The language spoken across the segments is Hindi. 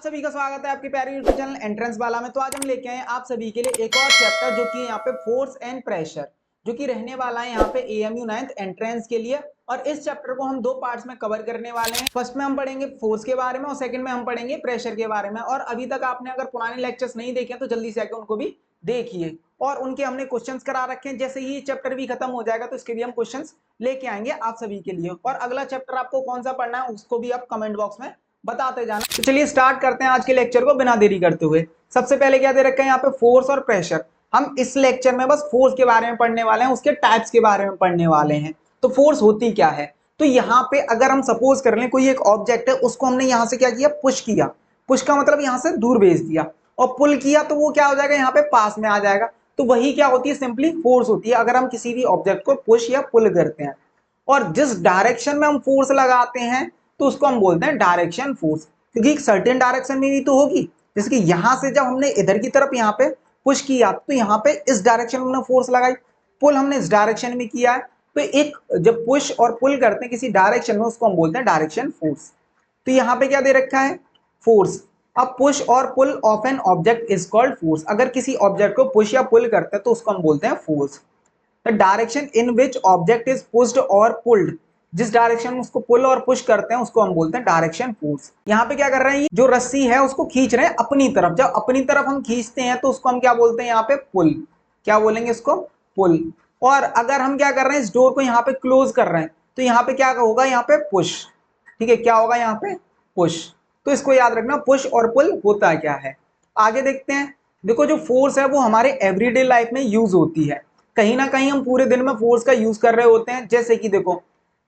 सभी का स्वागत है आपके प्यारे यूट्यूब चैनल एंट्रेंस वाला में। तो आज हम लेके आए हैं आप सभी के लिए एक और चैप्टर जो कि यहाँ पे फोर्स एंड प्रेशर जो कि रहने वाला है यहाँ पे एएमयू 9th एंट्रेंस के लिए। और इस चैप्टर को हम दो पार्ट्स में कवर करने वाले हैं। फर्स्ट में हम पढ़ेंगे फोर्स के बारे में और सेकंड में हम पढ़ेंगे प्रेशर के बारे में। और अभी तक आपने अगर पुराने लेक्चर्स नहीं देखे तो जल्दी से आके उनको भी देखिए और उनके हमने क्वेश्चंस करा रखे हैं। जैसे ही चैप्टर भी खत्म हो जाएगा तो इसके भी हम क्वेश्चंस लेके आएंगे आप सभी के लिए। और अगला चैप्टर आपको कौन सा पढ़ना है उसको भी आप कमेंट बॉक्स में बताते जाना। तो चलिए स्टार्ट करते हैं आज के लेक्चर को बिना देरी करते हुए। सबसे पहले क्या दे रखा है यहाँ पे फोर्स और प्रेशर। हम इस लेक्चर में बस फोर्स के बारे में पढ़ने वाले हैं, उसके टाइप्स के बारे में पढ़ने वाले हैं। तो फोर्स होती क्या है, तो यहाँ पे अगर हम सपोज कर लें कोई एक ऑब्जेक्ट है, उसको हमने यहाँ से क्या किया, पुश किया। पुश का मतलब यहाँ से दूर भेज दिया और पुल किया तो वो क्या हो जाएगा, यहाँ पे पास में आ जाएगा। तो वही क्या होती है, सिंपली फोर्स होती है अगर हम किसी भी ऑब्जेक्ट को पुश या पुल करते हैं। और जिस डायरेक्शन में हम फोर्स लगाते हैं तो उसको हम बोलते हैं डायरेक्शन फोर्स, क्योंकि एक सर्टेन डायरेक्शन में भी तो होगी। जैसे कि यहां से जब हमने इधर की तरफ यहाँ पे पुश किया तो यहाँ पे इस डायरेक्शन में हमने फोर्स लगाई, पुल हमने इस डायरेक्शन में किया है। तो एक जब पुश और पुल करते हैं किसी डायरेक्शन में उसको हम बोलते हैं डायरेक्शन फोर्स। तो यहाँ पे क्या दे रखा है, फोर्स। अब पुश और pull of an object is called force. अगर किसी ऑब्जेक्ट को पुश या पुल करते हैं तो उसको हम बोलते हैं force. The direction in which object is pushed और पुल्ड, जिस डायरेक्शन में उसको पुल और पुश करते हैं उसको हम बोलते हैं डायरेक्शन फोर्स। यहाँ पे क्या कर रहे हैं, जो रस्सी है उसको खींच रहे हैं अपनी तरफ। जब अपनी तरफ हम खींचते हैं तो उसको हम क्या बोलते हैं, यहाँ पे पुल। क्या बोलेंगे इसको, पुल। और अगर हम क्या कर रहे हैं, इस डोर को यहाँ पे क्लोज कर रहे हैं तो यहाँ पे क्या होगा, यहाँ पे पुश। ठीक है, क्या होगा यहाँ पे, पुश। तो इसको याद रखना, पुश और पुल होता क्या है। आगे देखते हैं। देखो जो फोर्स है वो हमारे एवरीडे लाइफ में यूज होती है। कहीं ना कहीं हम पूरे दिन में फोर्स का यूज कर रहे होते हैं। जैसे कि देखो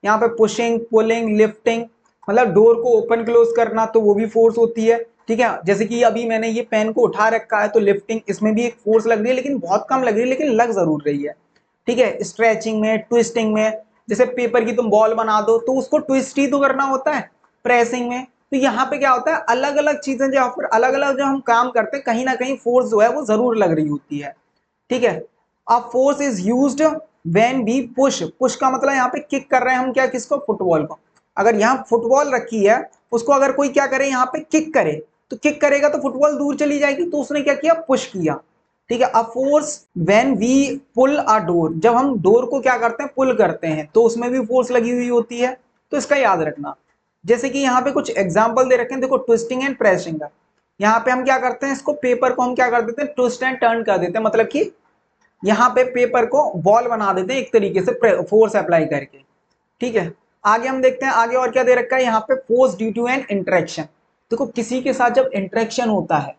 यहाँ पे पुशिंग, पुलिंग, लिफ्टिंग, मतलब डोर को ओपन क्लोज करना तो वो भी फोर्स होती है। ठीक है, जैसे कि अभी मैंने ये पेन को उठा रखा है तो लिफ्टिंग, इसमें भी एक फोर्स लग रही है, लेकिन बहुत कम लग रही है, लेकिन लग जरूर रही है। ठीक है, स्ट्रेचिंग में, ट्विस्टिंग में, जैसे पेपर की तुम बॉल बना दो तो उसको ट्विस्ट ही तो करना होता है। प्रेसिंग में, तो यहाँ पे क्या होता है, अलग अलग चीजें जो फिर अलग अलग जो हम काम करते हैं कहीं ना कहीं फोर्स जो है वो जरूर लग रही होती है। ठीक है, a force is used when we push. Push का मतलब यहाँ पे किक कर रहे हैं हम, क्या, किसको, फुटबॉल को। अगर यहाँ फुटबॉल रखी है, उसको अगर कोई क्या करे, यहाँ पे किक करे, तो किक करेगा तो फुटबॉल दूर चली जाएगी, तो उसने क्या किया, पुश किया। ठीक है, a force when we pull a door, जब हम डोर को क्या करते हैं, पुल करते हैं, तो उसमें भी फोर्स लगी हुई होती है। तो इसका याद रखना। जैसे कि यहाँ पे कुछ एग्जाम्पल दे रखे हैं, देखो ट्विस्टिंग एंड प्रेसिंग का। यहाँ पे हम क्या करते हैं, इसको पेपर को हम क्या कर देते हैं, ट्विस्ट एंड टर्न कर देते हैं, मतलब कि यहाँ पे पेपर को बॉल बना देते हैं एक तरीके से फोर्स अप्लाई करके। ठीक है, आगे हम देखते हैं, आगे और क्या दे रखा है यहाँ पे, force due to an interaction. देखो किसी के साथ जब इंटरेक्शन होता है,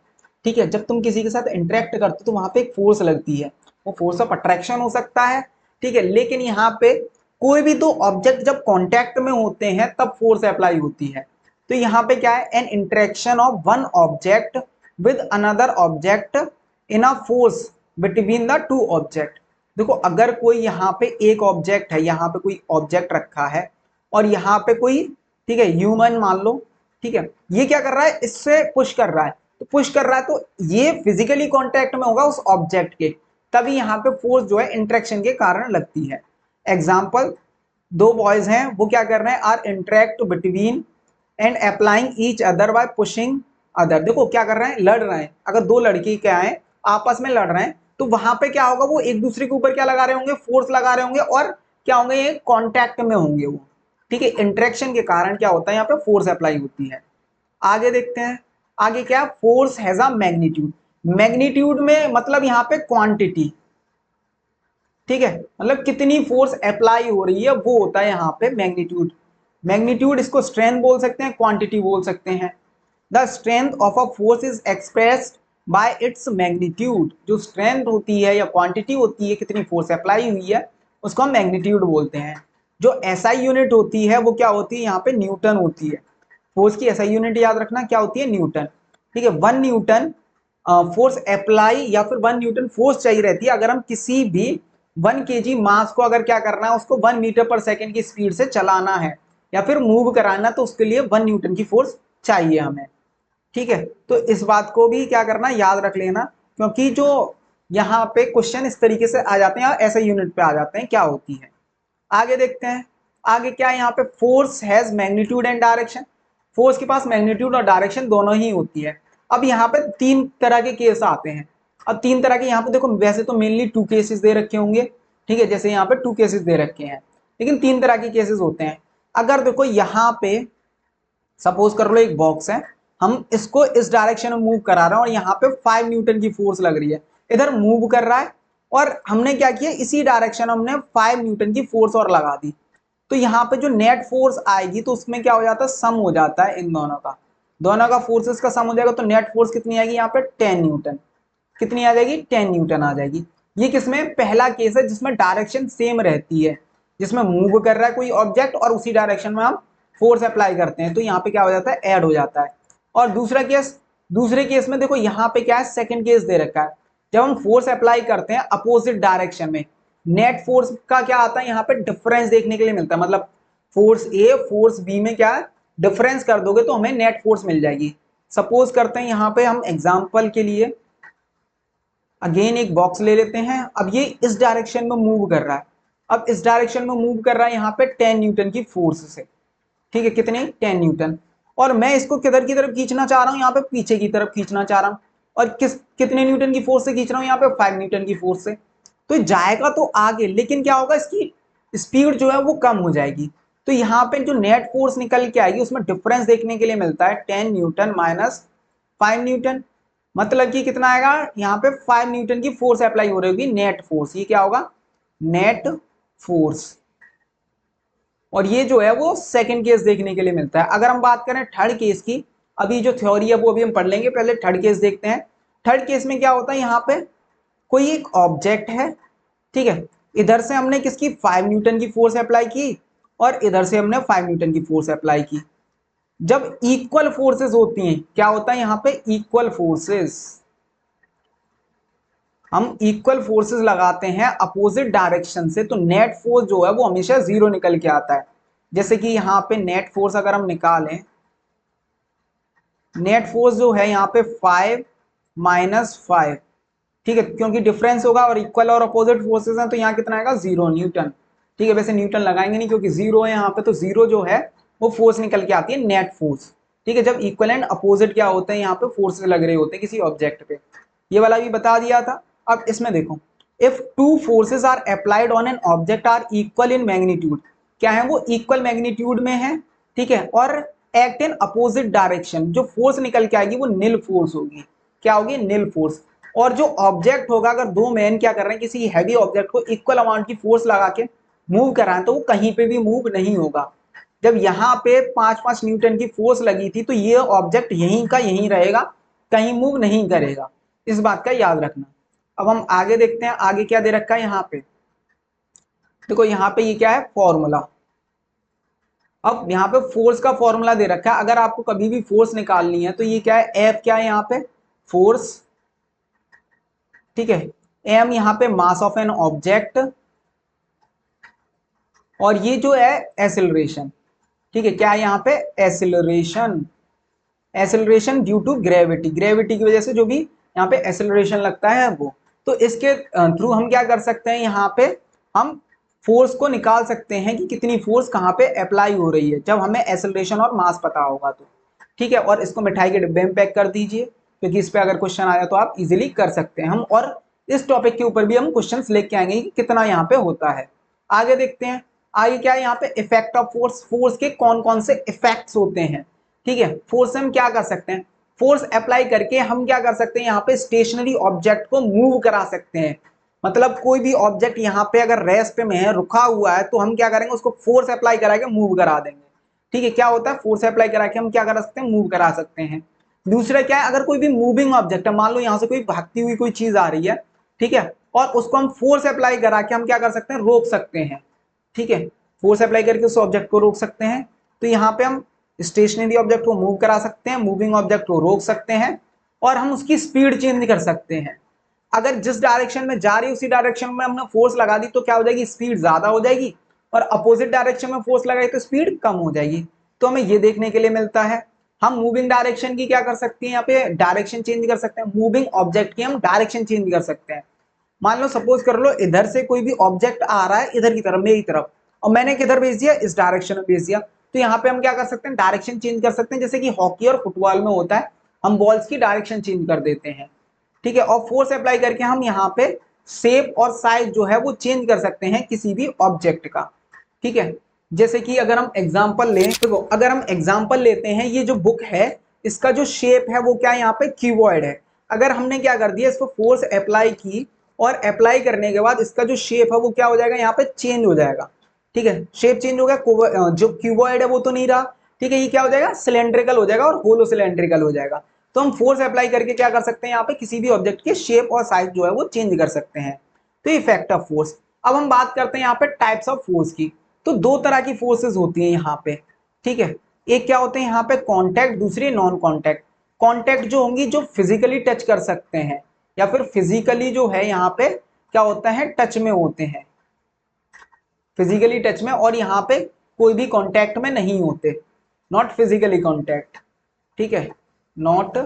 ठीक है, जब तुम किसी के साथ इंटरेक्ट करते हो तो वहां पे एक फोर्स लगती है, वो फोर्स ऑफ अट्रैक्शन हो सकता है। ठीक है, लेकिन यहाँ पे कोई भी दो ऑब्जेक्ट जब कॉन्टैक्ट में होते हैं तब फोर्स अप्लाई होती है। तो यहाँ पे क्या है, N interaction of one object with another object in a force between the two object. देखो अगर कोई यहाँ पे एक ऑब्जेक्ट है, यहाँ पे कोई ऑब्जेक्ट रखा है और यहाँ पे कोई, ठीक है, ह्यूमन मान लो, ठीक है, ये क्या कर रहा है, इससे पुश कर रहा है, तो पुश कर रहा है तो ये फिजिकली कांटेक्ट में होगा उस ऑब्जेक्ट के, तभी यहाँ पे फोर्स जो है इंटरेक्शन के कारण लगती है। एग्जाम्पल, दो बॉयज हैं, वो क्या कर रहे हैं, are interact between and applying each other by pushing other. देखो क्या कर रहे हैं, लड़ रहे हैं। अगर दो लड़के क्या है आपस में लड़ रहे हैं तो वहां पे क्या होगा, वो एक दूसरे के ऊपर क्या लगा रहे होंगे, फोर्स लगा रहे होंगे, और क्या होंगे, ये कांटेक्ट में होंगे वो। ठीक है, इंटरेक्शन के कारण क्या होता है, यहाँ पे फोर्स अप्लाई होती है। आगे देखते हैं, आगे क्या, force has a magnitude. Magnitude में मतलब यहाँ पे क्वांटिटी। ठीक है, मतलब कितनी फोर्स अप्लाई हो रही है वो होता है यहाँ पे मैग्नीट्यूड। मैग्नीट्यूड इसको स्ट्रेंथ बोल सकते हैं, क्वांटिटी बोल सकते हैं। The strength of a force is expressed by its magnitude. जो स्ट्रेंथ होती है या क्वांटिटी होती है, कितनी फोर्स अप्लाई हुई है, उसको हम मैग्नीट्यूड बोलते हैं। जो एसआई यूनिट होती है वो क्या होती है, यहाँ पे न्यूटन होती है। फोर्स की एसआई यूनिट याद रखना क्या होती है, न्यूटन। ठीक है, 1 न्यूटन फोर्स अप्लाई या फिर 1 न्यूटन फोर्स चाहिए रहती है अगर हम किसी भी 1 kg मास को अगर क्या करना है, उसको 1 मीटर पर सेकेंड की स्पीड से चलाना है या फिर मूव कराना, तो उसके लिए 1 न्यूटन की फोर्स चाहिए हमें। ठीक है, तो इस बात को भी क्या करना, याद रख लेना, क्योंकि जो यहाँ पे क्वेश्चन इस तरीके से आ जाते हैं, ऐसे यूनिट पे आ जाते हैं, क्या होती है। आगे देखते हैं, आगे क्या है, यहाँ पे force has magnitude and direction. Force के पास मैग्नीट्यूड और डायरेक्शन दोनों ही होती है। अब यहाँ पे तीन तरह के केस आते हैं। अब तीन तरह के यहाँ पे देखो, वैसे तो मेनली 2 केसेस दे रखे होंगे, ठीक है, जैसे यहाँ पे 2 केसेस दे रखे हैं, लेकिन तीन तरह के केसेस होते हैं। अगर देखो यहाँ पे सपोज कर लो एक बॉक्स है, हम इसको इस डायरेक्शन में मूव करा रहे हैं और यहाँ पे 5 न्यूटन की फोर्स लग रही है, इधर मूव कर रहा है, और हमने क्या किया, इसी डायरेक्शन में हमने 5 न्यूटन की फोर्स और लगा दी। तो यहाँ पे जो नेट फोर्स आएगी तो उसमें क्या हो जाता है, सम हो जाता है इन दोनों का फोर्सेस का सम हो जाएगा। तो नेट फोर्स कितनी आएगी यहाँ पे, 10 न्यूटन। कितनी आ जाएगी, 10 न्यूटन आ जाएगी। ये किसमें, पहला केस है जिसमें डायरेक्शन सेम रहती है, जिसमें मूव कर रहा है कोई ऑब्जेक्ट और उसी डायरेक्शन में हम फोर्स अप्लाई करते हैं, तो यहाँ पे क्या हो जाता है, ऐड हो जाता है। और दूसरे केस में देखो यहाँ पे क्या है, सेकंड केस दे रखा है, जब हम फोर्स अप्लाई करते हैं अपोजिट डायरेक्शन में, नेट फोर्स का क्या आता है यहाँ पे, डिफरेंस देखने के लिए मिलता है। मतलब फोर्स ए फोर्स बी में क्या है, डिफरेंस कर दोगे तो हमें नेट फोर्स मिल जाएगी। सपोज करते हैं यहाँ पे हम एग्जाम्पल के लिए अगेन एक बॉक्स ले लेते हैं। अब ये इस डायरेक्शन में मूव कर रहा है, अब इस डायरेक्शन में मूव कर रहा है यहाँ पे 10 न्यूटन की फोर्स से, ठीक है, कितने, 10 न्यूटन। और मैं इसको किधर की तरफ खींचना चाह रहा हूँ, यहाँ पे पीछे की तरफ खींचना चाह रहा हूँ, और कितने न्यूटन की फोर्स से खींच रहा हूँ, यहाँ पे 5 न्यूटन की फोर्स से। तो जाएगा तो आगे, लेकिन क्या होगा, इसकी स्पीड जो है वो कम हो जाएगी। तो यहाँ पे जो नेट फोर्स निकल के आएगी उसमें डिफरेंस देखने के लिए मिलता है 10 न्यूटन माइनस 5 न्यूटन। मतलब कि कितना आएगा, यहाँ पे 5 न्यूटन की फोर्स अप्लाई हो रही होगी, नेट फोर्स। ये क्या होगा, नेट फोर्स। और ये जो है वो सेकंड केस देखने के लिए मिलता है। अगर हम बात करें थर्ड केस की, अभी जो थ्योरी है वो अभी हम पढ़ लेंगे, पहले थर्ड केस देखते हैं। थर्ड केस में क्या होता है, यहाँ पे कोई एक ऑब्जेक्ट है, ठीक है, इधर से हमने किसकी, 5 न्यूटन की फोर्स अप्लाई की, और इधर से हमने 5 न्यूटन की फोर्स अप्लाई की। जब इक्वल फोर्सेस होती हैं, क्या होता है यहाँ पे, इक्वल फोर्सेस, हम इक्वल फोर्सेस लगाते हैं अपोजिट डायरेक्शन से, तो नेट फोर्स जो है वो हमेशा 0 निकल के आता है। जैसे कि यहाँ पे नेट फोर्स अगर हम निकालें, नेट फोर्स जो है यहाँ पे 5 माइनस 5, ठीक है, क्योंकि डिफरेंस होगा और इक्वल और अपोजिट फोर्सेस हैं, तो यहाँ कितना आएगा, 0 न्यूटन, ठीक है। वैसे न्यूटन लगाएंगे नहीं क्योंकि 0 है यहाँ पे, तो 0 जो है वो फोर्स निकल के आती है, नेट फोर्स, ठीक है। जब इक्वल एंड अपोजिट क्या होते हैं, यहाँ पे फोर्सेस लग रहे होते हैं किसी ऑब्जेक्ट पे, ये वाला भी बता दिया था। अब इसमें देखो, if two forces are applied on an object are equal in magnitude, क्या है वो, इक्वल मैग्नीट्यूड में है, ठीक है, और एक्ट इन अपोजिट डायरेक्शन, जो फोर्स निकल के आएगी वो निल फोर्स होगी। क्या होगी, निल फोर्स। और जो ऑब्जेक्ट होगा, अगर दो मैन क्या कर रहे हैं, किसी हैवी ऑब्जेक्ट को इक्वल अमाउंट की फोर्स लगा के मूव कर रहे हैं, तो वो कहीं पे भी मूव नहीं होगा। जब यहाँ पे 5-5 न्यूटन की फोर्स लगी थी, तो ये ऑब्जेक्ट यहीं का यहीं रहेगा, कहीं मूव नहीं करेगा, इस बात का याद रखना। अब हम आगे देखते हैं, आगे क्या दे रखा है यहाँ पे, देखो यहाँ पे ये क्या है, फॉर्मूला। अब यहाँ पे फोर्स का फॉर्मूला दे रखा है, अगर आपको कभी भी फोर्स निकालनी है तो ये क्या है, एफ क्या है यहाँ पे, फोर्स, ठीक है, एम यहाँ पे मास ऑफ एन ऑब्जेक्ट, और ये जो है एसिलरेशन, ठीक है, क्या है यहाँ पे, acceleration, acceleration due to gravity, gravity की वजह से जो भी यहाँ पे एसिलरेशन लगता है वो। तो इसके थ्रू हम क्या कर सकते हैं, यहाँ पे हम फोर्स को निकाल सकते हैं कि कितनी फोर्स कहाँ पे अप्लाई हो रही है, जब हमें एसिलरेशन और मास पता होगा तो, ठीक है। और इसको मिठाई के डिब्बे में पैक कर दीजिए, क्योंकि इस पे अगर क्वेश्चन आया तो आप इजीली कर सकते हैं हम, और इस टॉपिक के ऊपर भी हम क्वेश्चंस लेके आएंगे कि कितना यहाँ पे होता है। आगे देखते हैं, आगे क्या है यहाँ पे, इफेक्ट ऑफ फोर्स, फोर्स के कौन कौन से इफेक्ट्स होते हैं, ठीक है। फोर्स से हम क्या कर सकते हैं, फोर्स अप्लाई करके हम क्या कर सकते हैं, यहाँ पे स्टेशनरी ऑब्जेक्ट को मूव करा सकते हैं। मतलब कोई भी ऑब्जेक्ट यहाँ पे अगर रेस्ट में है, रुका हुआ है, तो हम क्या करेंगे, उसको फोर्स अप्लाई करा के मूव करा देंगे, ठीक है। क्या होता है, फोर्स अप्लाई करा के हम क्या करा सकते हैं, मूव करा सकते हैं। दूसरा क्या है, अगर कोई भी मूविंग ऑब्जेक्ट है, मान लो यहाँ से कोई भागती हुई कोई चीज आ रही है, ठीक है, और उसको हम फोर्स अप्लाई करा के हम क्या कर सकते हैं, रोक सकते हैं, ठीक है, फोर्स अप्लाई करके उस ऑब्जेक्ट को रोक सकते हैं। तो यहाँ पे हम स्टेशनरी ऑब्जेक्ट को मूव करा सकते हैं, मूविंग ऑब्जेक्ट को रोक सकते हैं, और हम उसकी स्पीड चेंज कर सकते हैं। अगर जिस डायरेक्शन में जा रही है उसी डायरेक्शन में हमने फोर्स लगा दी तो क्या हो जाएगी, स्पीड ज्यादा हो जाएगी, और अपोजिट डायरेक्शन में फोर्स लगाई तो स्पीड कम हो जाएगी। तो हमें ये देखने के लिए मिलता है। हम मूविंग डायरेक्शन की क्या कर सकते हैं, यहाँ पे डायरेक्शन चेंज कर सकते हैं, मूविंग ऑब्जेक्ट की हम डायरेक्शन चेंज कर सकते हैं। मान लो सपोज कर लो इधर से कोई भी ऑब्जेक्ट आ रहा है इधर की तरफ, मेरी तरफ, और मैंने किधर भेज दिया, इस डायरेक्शन में भेज दिया, तो यहाँ पे हम क्या कर सकते हैं, डायरेक्शन चेंज कर सकते हैं, जैसे कि हॉकी और फुटबॉल में होता है, हम बॉल्स की डायरेक्शन चेंज कर देते हैं, ठीक है। और फोर्स अप्लाई करके हम यहाँ पे शेप और साइज जो है वो चेंज कर सकते हैं किसी भी ऑब्जेक्ट का, ठीक है। जैसे कि अगर हम एग्जांपल लें, देखो अगर हम एग्जांपल लेते हैं, ये जो बुक है इसका जो शेप है वो क्या है, यहाँ पे क्यूबॉइड है। अगर हमने क्या कर दिया, इसको फोर्स अप्लाई की और अप्लाई करने के बाद इसका जो शेप है वो क्या हो जाएगा, यहाँ पे चेंज हो जाएगा, ठीक है। शेप चेंज हो गया, जो क्यूबॉइड है वो तो नहीं रहा, ठीक है। ये क्या हो जाएगा, सिलेंड्रिकल हो जाएगा और होलो सिलेंड्रिकल हो जाएगा। तो हम फोर्स अप्लाई करके क्या कर सकते हैं, यहाँ पे किसी भी ऑब्जेक्ट के शेप और साइज जो है वो चेंज कर सकते हैं। तो इफेक्ट ऑफ फोर्स। अब हम बात करते हैं यहाँ पे टाइप्स ऑफ फोर्स की। तो दो तरह की फोर्सेस होती हैं यहाँ पे, ठीक है। एक क्या होते हैं यहाँ पे कॉन्टैक्ट, दूसरी नॉन कॉन्टैक्ट। कॉन्टैक्ट जो होंगी जो फिजिकली टच कर सकते हैं या फिर फिजिकली जो है यहाँ पे क्या होता है, टच में होते हैं, फिजिकली टच में, और यहाँ पे कोई भी कॉन्टैक्ट में नहीं होते, नॉट फिजिकली कॉन्टैक्ट, ठीक है, नॉट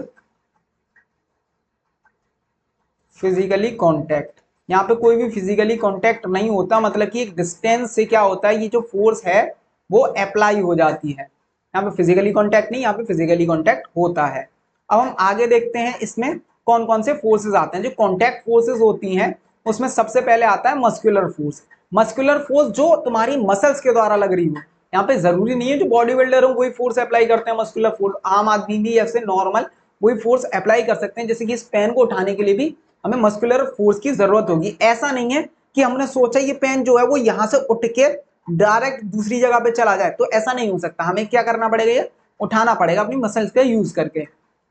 फिजिकली कॉन्टैक्ट। यहाँ पे कोई भी फिजिकली कॉन्टैक्ट नहीं होता, मतलब कि एक डिस्टेंस से क्या होता है, ये जो फोर्स है वो अप्लाई हो जाती है। यहाँ पे फिजिकली कॉन्टैक्ट नहीं, यहाँ पे फिजिकली कॉन्टैक्ट होता है। अब हम आगे देखते हैं इसमें कौन कौन से फोर्सेस आते हैं। जो कॉन्टैक्ट फोर्सेस होती हैं उसमें सबसे पहले आता है मस्कुलर फोर्स। मस्कुलर फोर्स जो तुम्हारी मसल्स के द्वारा लग रही हो, यहाँ पे जरूरी नहीं है जो बॉडी बिल्डर हो वही फोर्स अप्लाई करते हैं मस्कुलर फोर्स, आम आदमी भी ऐसे नॉर्मल वही फोर्स अप्लाई कर सकते हैं। जैसे कि इस पेन को उठाने के लिए भी हमें मस्कुलर फोर्स की जरूरत होगी। ऐसा नहीं है कि हमने सोचा ये पेन जो है वो यहां से उठ के डायरेक्ट दूसरी जगह पे चला जाए, तो ऐसा नहीं हो सकता। हमें क्या करना पड़ेगा, ये उठाना पड़ेगा अपनी मसल्स का यूज करके,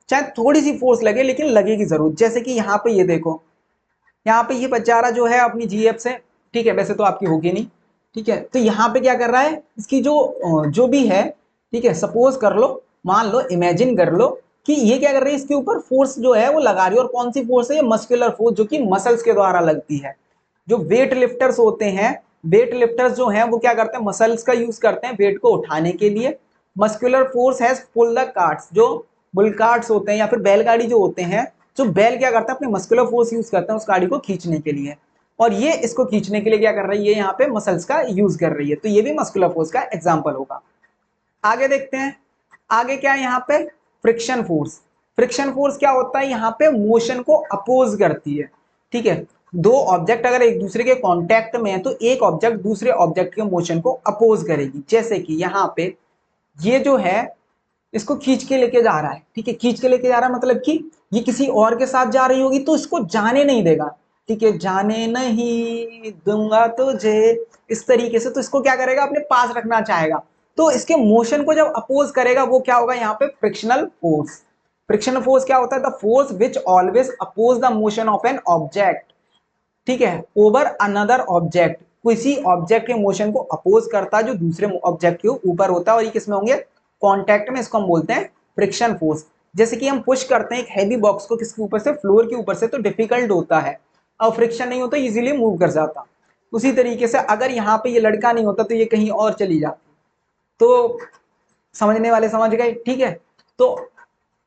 चाहे थोड़ी सी फोर्स लगे लेकिन लगेगी जरूर। जैसे कि यहाँ पे ये देखो, यहाँ पे ये बेचारा जो है अपनी जीएफ से, ठीक है, वैसे तो आपकी होगी नहीं, ठीक है। तो यहाँ पे क्या कर रहा है, इसकी जो भी है, ठीक है, सपोज कर लो, मान लो, इमेजिन कर लो कि ये क्या कर रही है, इसके ऊपर फोर्स जो है वो लगा रही है। और कौन सी फोर्स है, ये मस्कुलर फोर्स जो कि मसल्स के द्वारा लगती है। जो वेट लिफ्टर्स होते हैं, वेट लिफ्टर्स जो हैं वो क्या करते हैं, मसल्स का यूज करते हैं वेट को उठाने के लिए। Muscular force has pull the carts, जो बुल कार्ट्स होते हैं या फिर बैलगाड़ी जो होते हैं, जो बैल क्या करता है अपने मस्कुलर फोर्स यूज करते हैं उस गाड़ी को खींचने के लिए, और ये इसको खींचने के लिए क्या कर रही है, यहाँ पे मसल्स का यूज कर रही है। तो ये भी मस्कुलर फोर्स का एग्जाम्पल होगा। आगे देखते हैं, आगे क्या है यहाँ पे, फ्रिक्शन फोर्स। फ्रिक्शन फोर्स क्या होता है, यहाँ पे मोशन को अपोज करती है, ठीक है। दो ऑब्जेक्ट अगर एक दूसरे के कांटेक्ट में है तो एक ऑब्जेक्ट दूसरे ऑब्जेक्ट के मोशन को अपोज करेगी। जैसे कि यहाँ पे ये जो है इसको खींच के लेके जा रहा है, ठीक है, खींच के लेके जा रहा है मतलब कि ये किसी और के साथ जा रही होगी तो इसको जाने नहीं देगा, ठीक है, जाने नहीं दूंगा तुझे, इस तरीके से। तो इसको क्या करेगा, अपने पास रखना चाहेगा। तो इसके मोशन को जब अपोज करेगा वो क्या होगा, यहाँ पे फ्रिक्शनल फोर्स। फ्रिक्शनल फोर्स क्या होता है, the force which always oppose the motion of an object, ठीक है, ओवर अनदर ऑब्जेक्ट। किसी ऑब्जेक्ट के मोशन को अपोज करता है जो दूसरे ऑब्जेक्ट के ऊपर होता है, और ये किसमें होंगे, कांटेक्ट में। इसको हम बोलते हैं फ्रिक्शन फोर्स। जैसे कि हम पुश करते हैं एक हैवी बॉक्स को किसके ऊपर से, फ्लोर के ऊपर से, तो डिफिकल्ट होता है, और फ्रिक्शन नहीं होता इजीली मूव कर जाता। उसी तरीके से अगर यहाँ पे ये लड़का नहीं होता तो ये कहीं और चली जाती। तो समझने वाले समझ गए, ठीक है। तो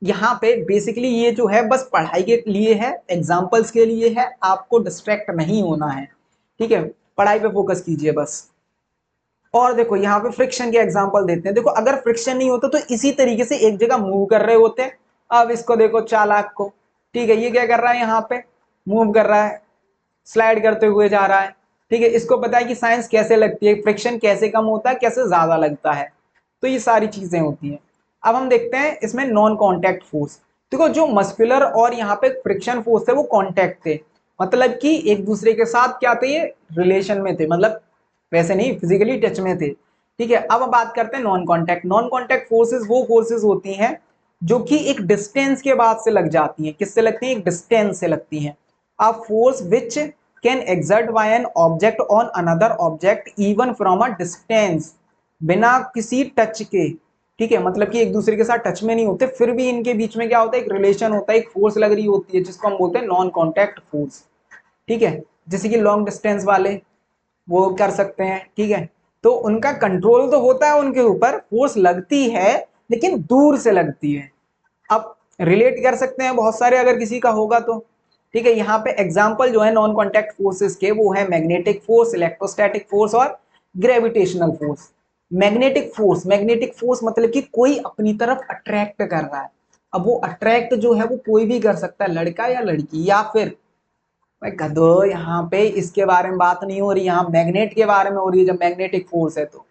यहाँ पे बेसिकली ये जो है बस पढ़ाई के लिए है, एग्जाम्पल्स के लिए है, आपको डिस्ट्रैक्ट नहीं होना है, ठीक है, पढ़ाई पे फोकस कीजिए बस। और देखो यहाँ पे फ्रिक्शन के एग्जांपल देते हैं। देखो अगर फ्रिक्शन नहीं होता तो इसी तरीके से एक जगह मूव कर रहे होते हैं। अब इसको देखो चालाक को, ठीक है, ये क्या कर रहा है, यहाँ पे मूव कर रहा है, स्लाइड करते हुए जा रहा है, ठीक है। इसको पता है कि साइंस कैसे लगती है, फ्रिक्शन कैसे कम होता है, कैसे ज्यादा लगता है। तो ये सारी चीजें होती हैं। अब हम देखते हैं इसमें नॉन कॉन्टैक्ट फोर्स। देखो जो मस्कुलर और यहाँ पे फ्रिक्शन फोर्स थे वो कॉन्टैक्ट थे, मतलब कि एक दूसरे के साथ क्या थे, ये रिलेशन में थे, मतलब वैसे नहीं फिजिकली टच में थे, ठीक है। अब बात करते हैं non contact. Non contact forces वो फोर्सेस होती हैं जो कि एक डिस्टेंस के बाद से लग जाती हैं। किससे लगती हैं, एक डिस्टेंस से लगती हैं। A force which can exert by an object on another object even from a distance, बिना किसी टच के, ठीक है, मतलब कि एक दूसरे के साथ टच में नहीं होते फिर भी इनके बीच में क्या होता है, एक रिलेशन होता है, एक फोर्स लग रही होती है, जिसको हम बोलते हैं नॉन कॉन्टैक्ट फोर्स, ठीक है। जैसे कि लॉन्ग डिस्टेंस वाले वो कर सकते हैं, ठीक है। तो उनका कंट्रोल तो होता है उनके ऊपर, फोर्स लगती है लेकिन दूर से लगती है। अब रिलेट कर सकते हैं बहुत सारे अगर किसी का होगा तो, ठीक है। यहाँ पे एग्जांपल जो है नॉन कॉन्टैक्ट फोर्सेस के वो है मैग्नेटिक फोर्स, इलेक्ट्रोस्टैटिक फोर्स और ग्रेविटेशनल फोर्स। मैग्नेटिक फोर्स मतलब कि कोई अपनी तरफ अट्रैक्ट कर रहा है। अब वो अट्रैक्ट जो है वो कोई भी कर सकता है, लड़का या लड़की, या फिर भाई गधो, यहाँ पे इसके बारे में बात नहीं हो रही, यहाँ मैग्नेट के बारे में हो रही है। जब मैग्नेटिक फोर्स है तो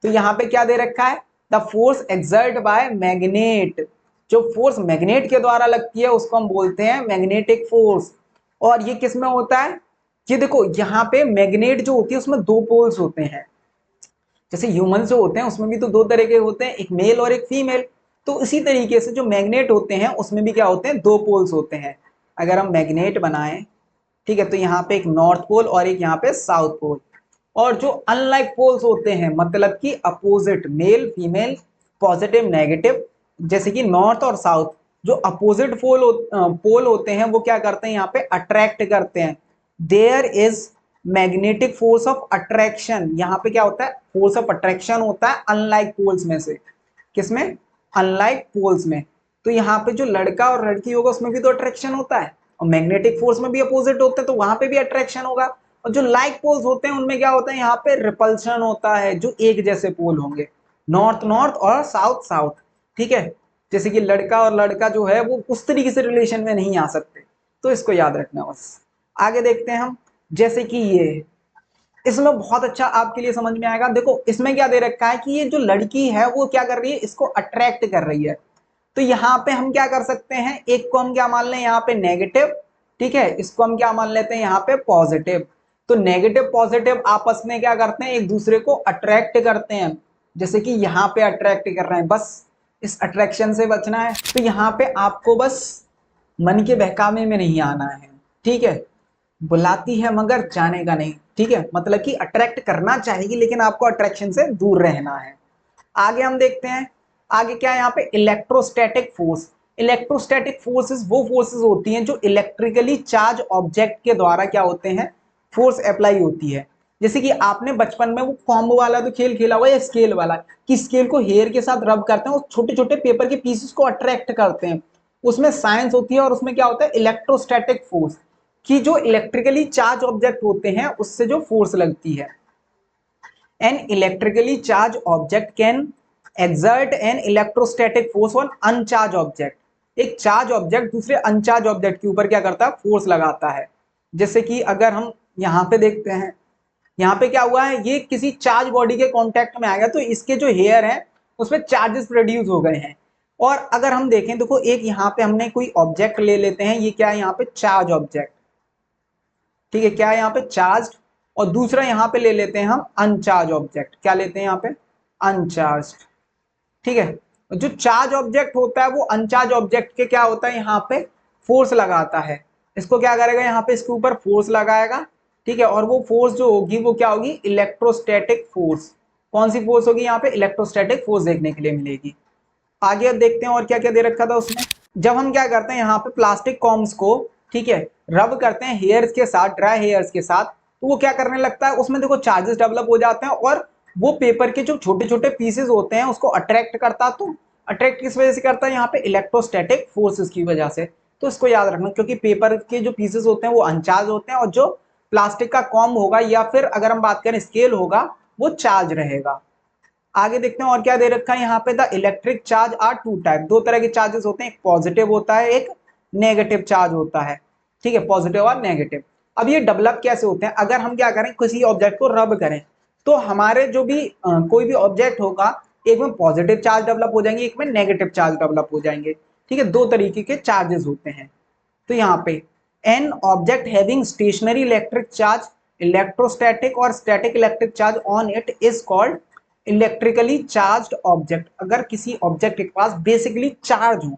यहाँ पे क्या दे रखा है, the force exert bye magnet. जो फोर्स मैग्नेट के द्वारा लगती है उसको हम बोलते हैं मैग्नेटिक फोर्स। और ये किस में होता है, ये देखो यहाँ पे मैग्नेट जो होती है उसमें दो पोल्स होते हैं। जैसे ह्यूमन जो होते हैं उसमें भी तो दो तरह के होते हैं, एक मेल और एक फीमेल। तो इसी तरीके से जो मैग्नेट होते हैं उसमें भी क्या होते हैं, दो पोल्स होते हैं। अगर हम मैग्नेट बनाएं, ठीक है, तो यहाँ पे एक नॉर्थ पोल और एक यहाँ पे साउथ पोल। और जो अनलाइक पोल्स होते हैं मतलब कि opposite, male female, positive negative, जैसे कि नॉर्थ और साउथ, जो अपोजिट पोल होते हैं वो क्या करते हैं, यहाँ पे अट्रैक्ट करते हैं। There is magnetic force of attraction. यहाँ पे क्या होता है, फोर्स ऑफ अट्रैक्शन होता है अनलाइक पोल्स में से। किसमें, अनलाइक पोल्स में। तो यहाँ पे जो लड़का और लड़की होगा उसमें भी तो अट्रैक्शन होता है, और मैग्नेटिक फोर्स में भी अपोजिट होते हैं तो वहां पे भी अट्रैक्शन होगा। और जो लाइक पोल्स होते हैं उनमें क्या होता है, यहाँ पे रिपल्शन होता है, जो एक जैसे पोल होंगे, नॉर्थ नॉर्थ और साउथ साउथ। ठीक है, जैसे कि लड़का और लड़का जो है वो उस तरीके से रिलेशन में नहीं आ सकते, तो इसको याद रखना बस। आगे देखते हैं हम, जैसे कि ये, इसमें बहुत अच्छा आपके लिए समझ में आएगा। देखो इसमें क्या दे रखा है कि ये जो लड़की है वो क्या कर रही है, इसको अट्रैक्ट कर रही है। तो यहाँ पे हम क्या कर सकते हैं, एक को हम क्या मान लें यहाँ पे नेगेटिव, ठीक है, इसको हम क्या मान लेते हैं यहाँ पे पॉजिटिव। तो नेगेटिव पॉजिटिव आपस में क्या करते हैं, एक दूसरे को अट्रैक्ट करते हैं। जैसे कि यहाँ पे अट्रैक्ट कर रहे हैं, बस इस अट्रैक्शन से बचना है। तो यहाँ पे आपको बस मन के बहकावे में नहीं आना है, ठीक है, बुलाती है मगर जाने का नहीं, ठीक है, मतलब कि अट्रैक्ट करना चाहेगी लेकिन आपको अट्रैक्शन से दूर रहना है। आगे हम देखते हैं, आगे क्या है यहाँ पे, इलेक्ट्रोस्टैटिक फोर्स। इलेक्ट्रोस्टैटिक फोर्सेस वो फोर्सेस होती हैं जो इलेक्ट्रिकली चार्ज ऑब्जेक्ट के द्वारा क्या होते हैं, फोर्स अप्लाई होती है। जैसे कि आपने बचपन में वो कॉम्बो वाला तो खेल खेला हुआ, या स्केल वाला, कि स्केल को हेयर के साथ रब करते हैं और छोटे छोटे पेपर के पीसेस को अट्रैक्ट करते हैं। उसमें साइंस होती है और उसमें क्या होता है, इलेक्ट्रोस्टैटिक फोर्स, कि जो इलेक्ट्रिकली चार्ज ऑब्जेक्ट होते हैं उससे जो फोर्स लगती है। An electrically charge object can exert an electrostatic force on uncharged object। एक चार्ज ऑब्जेक्ट दूसरे अनचार्ज ऑब्जेक्ट के ऊपर क्या करता है, फोर्स लगाता है। जैसे कि अगर हम यहाँ पे देखते हैं, यहाँ पे क्या हुआ है, ये किसी चार्ज बॉडी के कांटेक्ट में आ गया तो इसके जो हेयर हैं उसमें चार्जेस प्रोड्यूस हो गए हैं। और अगर हम देखें, देखो एक यहाँ पे हमने कोई ऑब्जेक्ट ले लेते हैं, ये क्या है यहाँ पे चार्ज ऑब्जेक्ट, ठीक है, क्या है यहाँ पे चार्ज, और दूसरा यहाँ पे ले लेते हैं हम अनचार्ज ऑब्जेक्ट, क्या लेते हैं यहाँ पे, अनचार्ज। ठीक है, जो चार्ज ऑब्जेक्ट होता है वो अनचार्ज ऑब्जेक्ट के क्या होता है, यहाँ पे फोर्स लगाता है। इसको क्या करेगा, यहाँ पे इसके ऊपर फोर्स लगाएगा, ठीक है, और वो फोर्स जो होगी वो क्या होगी, इलेक्ट्रोस्टैटिक फोर्स। कौन सी फोर्स होगी यहाँ पे, इलेक्ट्रोस्टैटिक फोर्स देखने के लिए मिलेगी। आगे अब देखते हैं और क्या क्या दे रखा था उसमें। जब हम क्या करते हैं यहाँ पे प्लास्टिक कॉम्स को, ठीक है, रब करते हैं हेयर्स के साथ, ड्राई हेयर्स के साथ, तो वो क्या करने लगता है, उसमें देखो चार्जेस डेवलप हो जाते हैं और वो पेपर के जो छोटे छोटे पीसेस होते हैं उसको अट्रैक्ट करता। तो अट्रैक्ट किस वजह से करता है, यहाँ पे इलेक्ट्रोस्टैटिक फोर्सेस की वजह से। तो इसको याद रखना, क्योंकि पेपर के जो पीसेस होते हैं वो अनचार्ज होते हैं और जो प्लास्टिक का कॉम्ब होगा या फिर अगर हम बात करें स्केल होगा वो चार्ज रहेगा। आगे देखते हैं और क्या दे रखा है यहाँ पे, the electric charge are two type. दो तरह के चार्जेस होते हैं, एक पॉजिटिव होता है, एक नेगेटिव चार्ज होता है, ठीक है, पॉजिटिव और नेगेटिव। अब ये डेवलप कैसे होते हैं, अगर हम क्या करें, किसी ऑब्जेक्ट को रब करें तो हमारे जो भी कोई भी ऑब्जेक्ट होगा, एक में पॉजिटिव चार्ज डेवलप हो जाएंगे, एक में नेगेटिव चार्ज डेवलप हो जाएंगे, ठीक है, दो तरीके के चार्जेस होते हैं। तो यहाँ पे an object having stationary electric charge, electrostatic or static electric charge on it is called electrically charged object. अगर किसी ऑब्जेक्ट के पास बेसिकली चार्ज हो,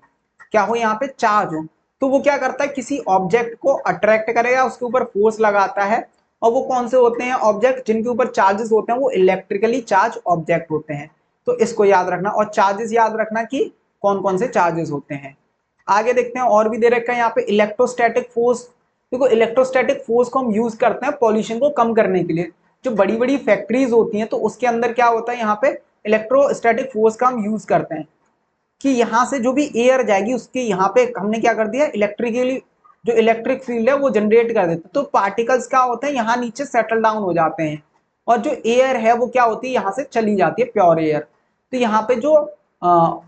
क्या हो यहाँ पे, चार्ज हो, तो वो क्या करता है, किसी ऑब्जेक्ट को अट्रैक्ट करेगा, उसके ऊपर फोर्स लगाता है। और वो कौन से होते हैं ऑब्जेक्ट, जिनके ऊपर चार्जेस होते हैं वो इलेक्ट्रिकली चार्ज ऑब्जेक्ट होते हैं। तो इसको याद रखना, और चार्जेस याद रखना कि कौन कौन से चार्जेस होते हैं। आगे देखते हैं और भी दे रखा है यहाँ पे, इलेक्ट्रोस्टैटिक फोर्स। देखो इलेक्ट्रोस्टैटिक फोर्स को हम यूज करते हैं पॉल्यूशन को कम करने के लिए। जो बड़ी बड़ी फैक्ट्रीज होती हैं तो उसके अंदर क्या होता है, यहाँ पे इलेक्ट्रोस्टैटिक फोर्स का हम यूज करते हैं कि यहाँ से जो भी एयर जाएगी उसके यहाँ पे हमने क्या कर दिया, इलेक्ट्रिकली जो इलेक्ट्रिक फील्ड है वो जनरेट कर देते हैं। तो पार्टिकल्स क्या होते हैं, यहाँ नीचे सेटल डाउन हो जाते हैं, और जो एयर है वो क्या होती है, यहाँ से चली जाती है प्योर एयर। तो यहाँ पे जो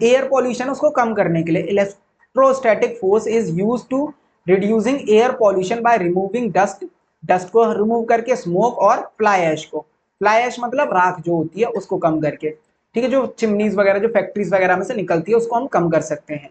एयर पॉल्यूशन उसको कम करने के लिए electrostatic force is use to reducing air pollution by removing dust, dust को रिमूव करके, स्मोक और फ्लाई ऐश को, फ्लाई ऐश मतलब राख जो होती है उसको कम करके, ठीक है, जो चिमनीज वगैरह जो फैक्ट्रीज वगैरह में से निकलती है उसको हम कम कर सकते हैं।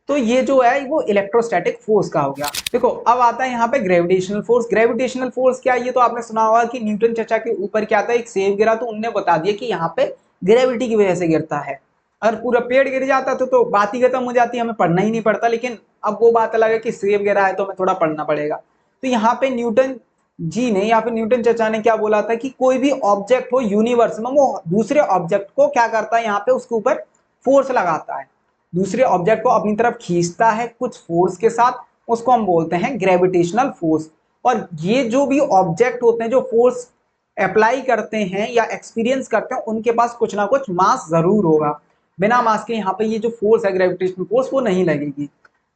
तो ये जो है वो इलेक्ट्रोस्टैटिक फोर्स का हो गया। देखो अब आता है यहाँ पे ग्रेविटेशनल फोर्स। ग्रेविटेशनल फोर्स क्या है, ये तो आपने सुना होगा कि न्यूटन चचा के ऊपर क्या था, एक सेब गिरा तो उनने बता दिया कि यहाँ पे ग्रेविटी की वजह से गिरता है। अगर पूरा पेड़ गिर जाता तो बात ही खत्म हो जाती, हमें पढ़ना ही नहीं पड़ता। लेकिन अब वो बात अलग है कि सेब गिरा है तो हमें थोड़ा पढ़ना पड़ेगा। तो यहाँ पे न्यूटन जी ने या फिर न्यूटन चचा ने क्या बोला था कि कोई भी ऑब्जेक्ट हो यूनिवर्स में, वो दूसरे ऑब्जेक्ट को क्या करता है, यहाँ पे उसके ऊपर फोर्स लगाता है, दूसरे ऑब्जेक्ट को अपनी तरफ खींचता है कुछ फोर्स के साथ, उसको हम बोलते हैं ग्रेविटेशनल फोर्स। और ये जो भी ऑब्जेक्ट होते हैं जो फोर्स अप्लाई करते हैं या एक्सपीरियंस करते हैं, उनके पास कुछ ना कुछ मास जरूर होगा। बिना मास के यहाँ पे ये जो फोर्स है ग्रेविटेशनल फोर्स वो नहीं लगेगी।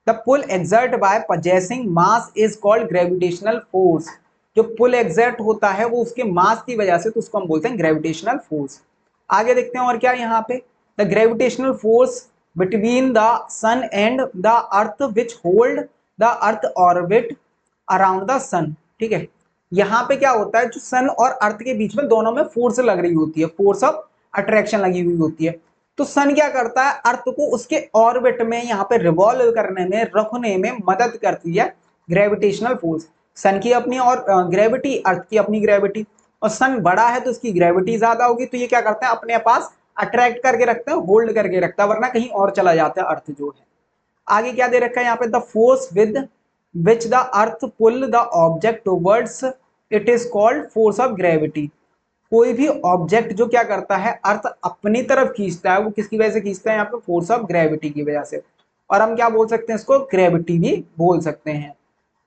The pull exert by possessing mass is called gravitational force. जो पुल एक्सर्ट होता है वो उसके मास की वजह से, तो उसको हम बोलते हैं ग्रेविटेशनल फोर्स। आगे देखते हैं और क्या यहाँ पे, the gravitational force between the sun and the earth which hold the earth orbit around the sun. ठीक है, यहाँ पे क्या होता है, जो सन और अर्थ के बीच में दोनों में फोर्स लग रही होती है, फोर्स ऑफ अट्रैक्शन लगी हुई होती है। तो सन क्या करता है, अर्थ को उसके ऑर्बिट में यहाँ पे रिवॉल्व करने में, रखने में मदद करती है ग्रेविटेशनल फोर्स। सन की अपनी और ग्रेविटी, अर्थ की अपनी ग्रेविटी, और सन बड़ा है तो उसकी ग्रेविटी ज्यादा होगी, तो ये क्या करते हैं अपने पास अट्रैक्ट करके रखते हैं, होल्ड करके रखता है, वरना कहीं और चला जाता है अर्थ जो है। आगे क्या दे रखा है यहाँ पे, the force with which the earth pull the object towards it is called force of gravity. कोई भी ऑब्जेक्ट जो क्या करता है अर्थ अपनी तरफ खींचता है, वो किसकी वजह से खींचता है, यहाँ पे फोर्स ऑफ ग्रेविटी की वजह से। और हम क्या बोल सकते हैं इसको, ग्रेविटी भी बोल सकते हैं।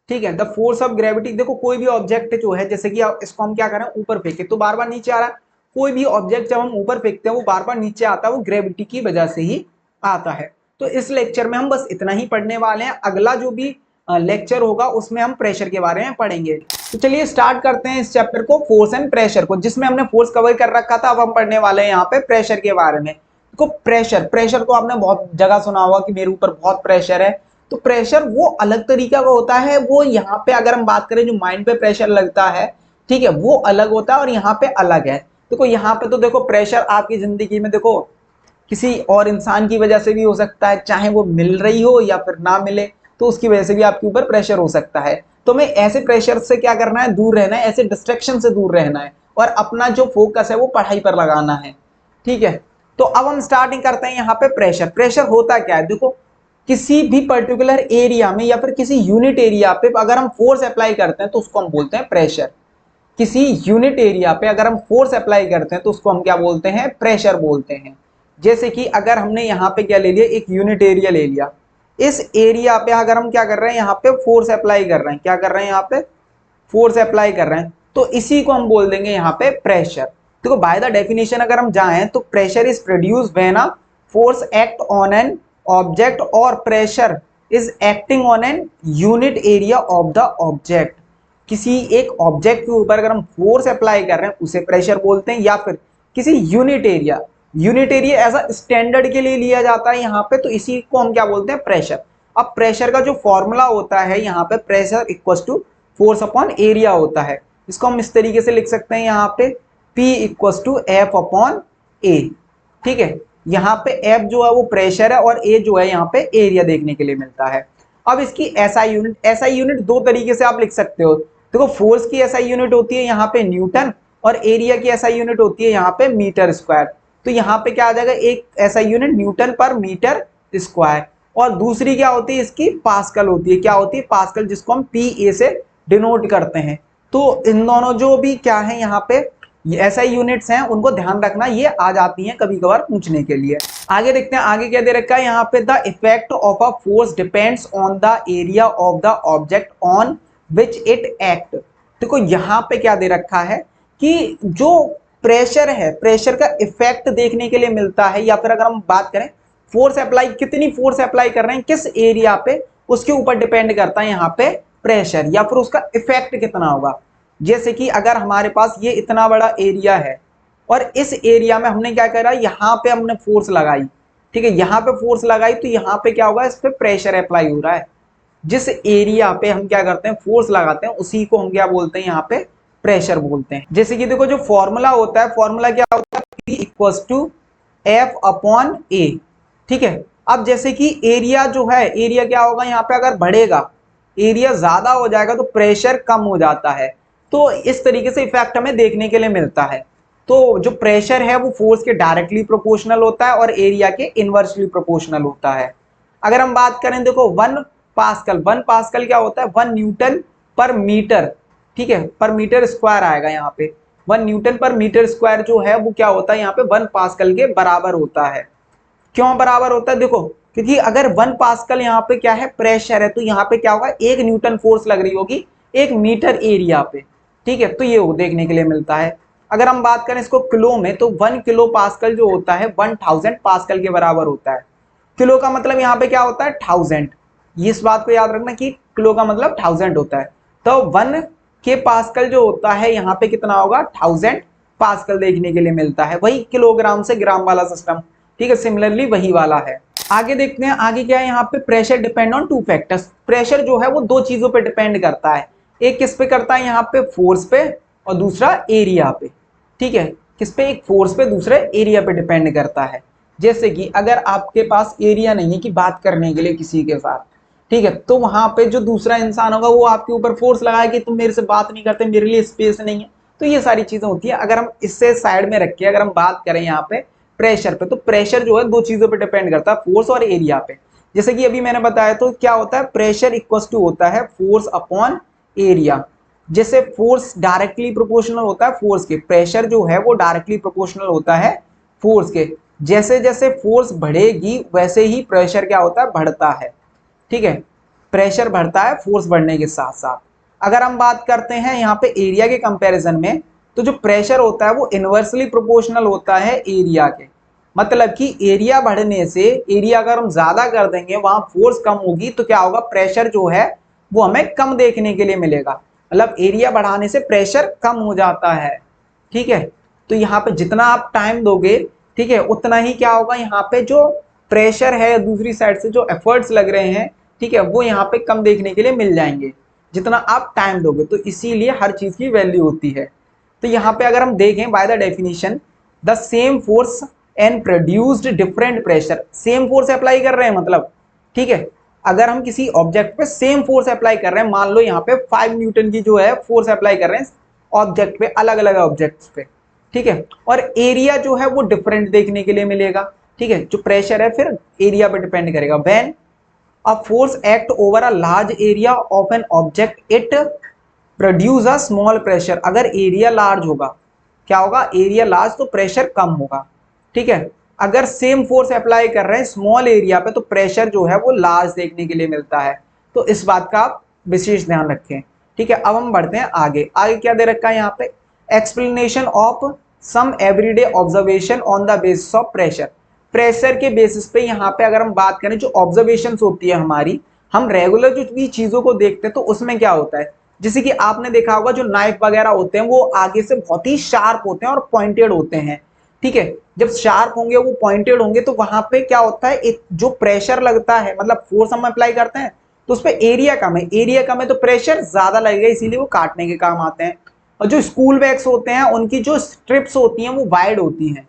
ठीक है, द फोर्स ऑफ ग्रेविटी। देखो कोई भी ऑब्जेक्ट जो है, जैसे कि इसको हम क्या करें ऊपर फेंके तो बार बार नीचे आ रहा है, कोई भी ऑब्जेक्ट जब हम ऊपर फेंकते हैं वो बार बार नीचे आता है, वो ग्रेविटी की वजह से ही आता है। तो इस लेक्चर में हम बस इतना ही पढ़ने वाले हैं। अगला जो भी लेक्चर होगा उसमें हम प्रेशर के बारे में पढ़ेंगे। तो चलिए स्टार्ट करते हैं इस चैप्टर को, फोर्स एंड प्रेशर को, जिसमें हमने फोर्स कवर कर रखा था। अब हम पढ़ने वाले हैं यहाँ पे प्रेशर के बारे में। देखो प्रेशर, प्रेशर को आपने बहुत जगह सुना होगा कि मेरे ऊपर बहुत प्रेशर है। तो प्रेशर वो अलग तरीका का होता है, वो यहाँ पे अगर हम बात करें जो माइंड पे प्रेशर लगता है, ठीक है, वो अलग होता है और यहाँ पे अलग है। देखो यहाँ पे तो देखो प्रेशर आपकी जिंदगी में देखो किसी और इंसान की वजह से भी हो सकता है, चाहे वो मिल रही हो या फिर ना मिले, तो उसकी वजह से भी आपके ऊपर प्रेशर हो सकता है। तो हमें ऐसे प्रेशर से क्या करना है, दूर रहना है, ऐसे डिस्ट्रैक्शन से दूर रहना है और अपना जो फोकस है वो पढ़ाई पर लगाना है। ठीक है, तो अब हम स्टार्टिंग करते हैं यहाँ पे प्रेशर। प्रेशर होता क्या है, देखो किसी भी पर्टिकुलर एरिया में या फिर किसी यूनिट एरिया पे अगर हम फोर्स अप्लाई करते हैं तो उसको हम बोलते हैं प्रेशर। किसी यूनिट एरिया पे अगर हम फोर्स अप्लाई करते हैं तो उसको हम क्या बोलते हैं, प्रेशर बोलते हैं। जैसे कि अगर हमने यहाँ पे क्या ले लिया, एक यूनिट एरिया ले लिया, इस एरिया पे अगर हम क्या कर रहे हैं, यहाँ पे फोर्स अप्लाई कर रहे हैं, क्या कर रहे हैं, यहाँ पे फोर्स अप्लाई कर रहे हैं, तो इसी को हम बोल देंगे यहाँ पे प्रेशर। देखो बाय द डेफिनेशन अगर हम जाएं तो pressure is produce when a force act on an object और pressure is acting on an unit area of the object. किसी एक ऑब्जेक्ट के ऊपर अगर हम फोर्स अप्लाई कर रहे हैं उसे प्रेशर बोलते हैं, या फिर किसी unit area, unit area as a standard के लिए लिया जाता है यहाँ पे, तो इसी को हम क्या बोलते हैं, प्रेशर। अब प्रेशर का जो फॉर्मूला होता है यहाँ पे, pressure equal to force upon area होता है। इसको हम इस तरीके से लिख सकते हैं यहाँ पे, P equal to F upon A. ठीक है, यहाँ पे एफ जो है वो प्रेशर है और ए जो है यहाँ पे एरिया देखने के लिए मिलता है। अब इसकी एसआई यूनिट, एसआई यूनिट दो तरीके से आप लिख सकते हो। देखो फोर्स की एसआई यूनिट होती है यहाँ पे न्यूटन, और एरिया की एसआई यूनिट होती है यहाँ पे मीटर स्क्वायर। तो यहाँ पे क्या आ जाएगा, एक एसआई यूनिट न्यूटन पर मीटर स्क्वायर, और दूसरी क्या होती है इसकी, पास्कल होती है। क्या होती है, पास्कल, जिसको हम पीए से डिनोट करते हैं। तो इन दोनों जो भी क्या है यहाँ पे एसआई यूनिट्स हैं, उनको ध्यान रखना, ये आ जाती हैं कभी कभार पूछने के लिए। आगे देखते हैं, आगे क्या दे रखा है यहाँ पे, the effect of a force depends on the area of the object on which it act. देखो यहाँ पे क्या दे रखा है कि जो प्रेशर है, प्रेशर का इफेक्ट देखने के लिए मिलता है, या फिर अगर हम बात करें फोर्स अप्लाई, कितनी फोर्स अप्लाई कर रहे हैं किस एरिया पे, उसके ऊपर डिपेंड करता है यहाँ पे प्रेशर, या फिर उसका इफेक्ट कितना होगा। जैसे कि अगर हमारे पास ये इतना बड़ा एरिया है और इस एरिया में हमने क्या करा, यहाँ पे हमने फोर्स लगाई, ठीक है, यहाँ पे फोर्स लगाई तो यहाँ पे क्या होगा, इस पे प्रेशर अप्लाई हो रहा है। जिस एरिया पे हम क्या करते हैं, फोर्स लगाते हैं, उसी को हम क्या बोलते हैं, यहाँ पे प्रेशर बोलते हैं। जैसे कि देखो जो फॉर्मूला होता है, फॉर्मूला क्या होता है, P equals to F upon A, ठीक है। अब जैसे कि एरिया जो है, एरिया क्या होगा यहाँ पे, अगर बढ़ेगा, एरिया ज्यादा हो जाएगा तो प्रेशर कम हो जाता है। तो इस तरीके से इफेक्ट हमें देखने के लिए मिलता है। तो जो प्रेशर है वो फोर्स के डायरेक्टली प्रोपोर्शनल होता है और एरिया के इनवर्सली प्रोपोर्शनल होता है। अगर हम बात करें, देखो 1 पास्कल क्या होता है, 1 न्यूटन पर मीटर, ठीक है, पर मीटर स्क्वायर आएगा यहाँ पे। 1 न्यूटन पर मीटर स्क्वायर जो है वो क्या होता है यहाँ पे, 1 पास्कल के बराबर होता है। क्यों बराबर होता है, देखो क्योंकि अगर 1 पास्कल यहाँ पे क्या है, प्रेशर है, तो यहाँ पे क्या होगा, 1 न्यूटन फोर्स लग रही होगी 1 मीटर एरिया पे, ठीक है। तो ये देखने के लिए मिलता है। अगर हम बात करें इसको किलो में, तो 1 किलो पास्कल जो होता है 1000 पास्कल के बराबर होता है। किलो का मतलब यहाँ पे क्या होता है, 1000। इस बात को याद रखना कि किलो का मतलब 1000 होता है। तो 1 के पास्कल जो होता है यहाँ पे कितना होगा, 1000 पास्कल देखने के लिए मिलता है। वही किलोग्राम से ग्राम वाला सिस्टम, ठीक है, सिमिलरली वही वाला है। आगे देखते हैं, आगे क्या है यहाँ पे, pressure depend on 2 factors. Pressure जो है वो 2 चीजों पे डिपेंड करता है। एक किस पे करता है यहाँ पे, फोर्स पे, और दूसरा एरिया पे, ठीक है। किस पे, एक फोर्स पे, दूसरे एरिया पे डिपेंड करता है। जैसे कि अगर आपके पास एरिया नहीं है कि बात करने के लिए किसी के साथ, ठीक है, तो वहां पे जो दूसरा इंसान होगा वो आपके ऊपर फोर्स लगाए कि तुम मेरे से बात नहीं करते, मेरे लिए स्पेस नहीं है। तो ये सारी चीजें होती है। अगर हम इससे साइड में रख के अगर हम बात करें यहाँ पे प्रेशर पे, तो प्रेशर जो है 2 चीजों पे डिपेंड करता है, फोर्स और एरिया पे। जैसे कि अभी मैंने बताया, तो क्या होता है, प्रेशर इक्वल टू होता है फोर्स अपॉन एरिया। जैसे फोर्स डायरेक्टली प्रोपोर्शनल होता है फोर्स के, प्रेशर जो है वो डायरेक्टली प्रोपोर्शनल होता है फोर्स के। जैसे जैसे फोर्स बढ़ेगी वैसे ही प्रेशर क्या होता है, बढ़ता है, ठीक है। प्रेशर बढ़ता है फोर्स बढ़ने के साथ साथ। अगर हम बात करते हैं यहाँ पे एरिया के कंपैरिजन में, तो जो प्रेशर होता है वो इनवर्सली प्रोपोर्शनल होता है एरिया के। मतलब कि एरिया बढ़ने से, एरिया अगर हम ज्यादा कर देंगे, वहां फोर्स कम होगी, तो क्या होगा, प्रेशर जो है वो हमें कम देखने के लिए मिलेगा। मतलब एरिया बढ़ाने से प्रेशर कम हो जाता है, ठीक है। तो यहाँ पे जितना आप टाइम दोगे, ठीक है, उतना ही क्या होगा, यहाँ पे जो प्रेशर है, दूसरी साइड से जो एफर्ट्स लग रहे हैं, ठीक है, वो यहाँ पे कम देखने के लिए मिल जाएंगे जितना आप टाइम दोगे। तो इसीलिए हर चीज की वैल्यू होती है। तो यहाँ पे अगर हम देखें by the definition, the same force and produced different pressure. Same force apply कर रहे हैं मतलब, ठीक है, अगर हम किसी ऑब्जेक्ट पे सेम फोर्स अप्लाई कर रहे हैं, मान लो यहाँ पे 5 न्यूटन की जो है फोर्स अप्लाई कर रहे हैं ऑब्जेक्ट पे, अलग अलग ऑब्जेक्ट्स पे, ठीक है, और एरिया जो है वो डिफरेंट देखने के लिए मिलेगा, ठीक है। जो प्रेशर है फिर एरिया पे डिपेंड करेगा। When a force act over a large area of an object, it produce a small pressure. अगर एरिया लार्ज होगा, क्या होगा, एरिया लार्ज तो प्रेशर कम होगा, ठीक है। अगर सेम फोर्स अप्लाई कर रहे हैं स्मॉल एरिया पे, तो प्रेशर जो है वो लार्ज देखने के लिए मिलता है। तो इस बात का आप विशेष ध्यान रखें, ठीक है। अब हम बढ़ते हैं आगे। आगे क्या दे रखा है यहाँ पे, explanation of some everyday observation on the basis of pressure. Pressure के बेसिस पे यहाँ पे अगर हम बात करें, जो ऑब्जर्वेशन होती है हमारी, हम रेगुलर जो भी चीजों को देखते हैं तो उसमें क्या होता है, जैसे कि आपने देखा होगा जो नाइफ वगैरह होते हैं वो आगे से बहुत ही शार्प होते हैं और पॉइंटेड होते हैं, ठीक है। जब शार्प होंगे, वो पॉइंटेड होंगे, तो वहां पे क्या होता है, एक जो प्रेशर लगता है, मतलब फोर्स हम अप्लाई करते हैं, तो उस पर एरिया कम है, एरिया कम है तो प्रेशर ज्यादा लगेगा, इसीलिए वो काटने के काम आते हैं। और जो स्कूल बैग्स होते हैं उनकी जो स्ट्रिप्स होती हैं वो वाइड होती हैं।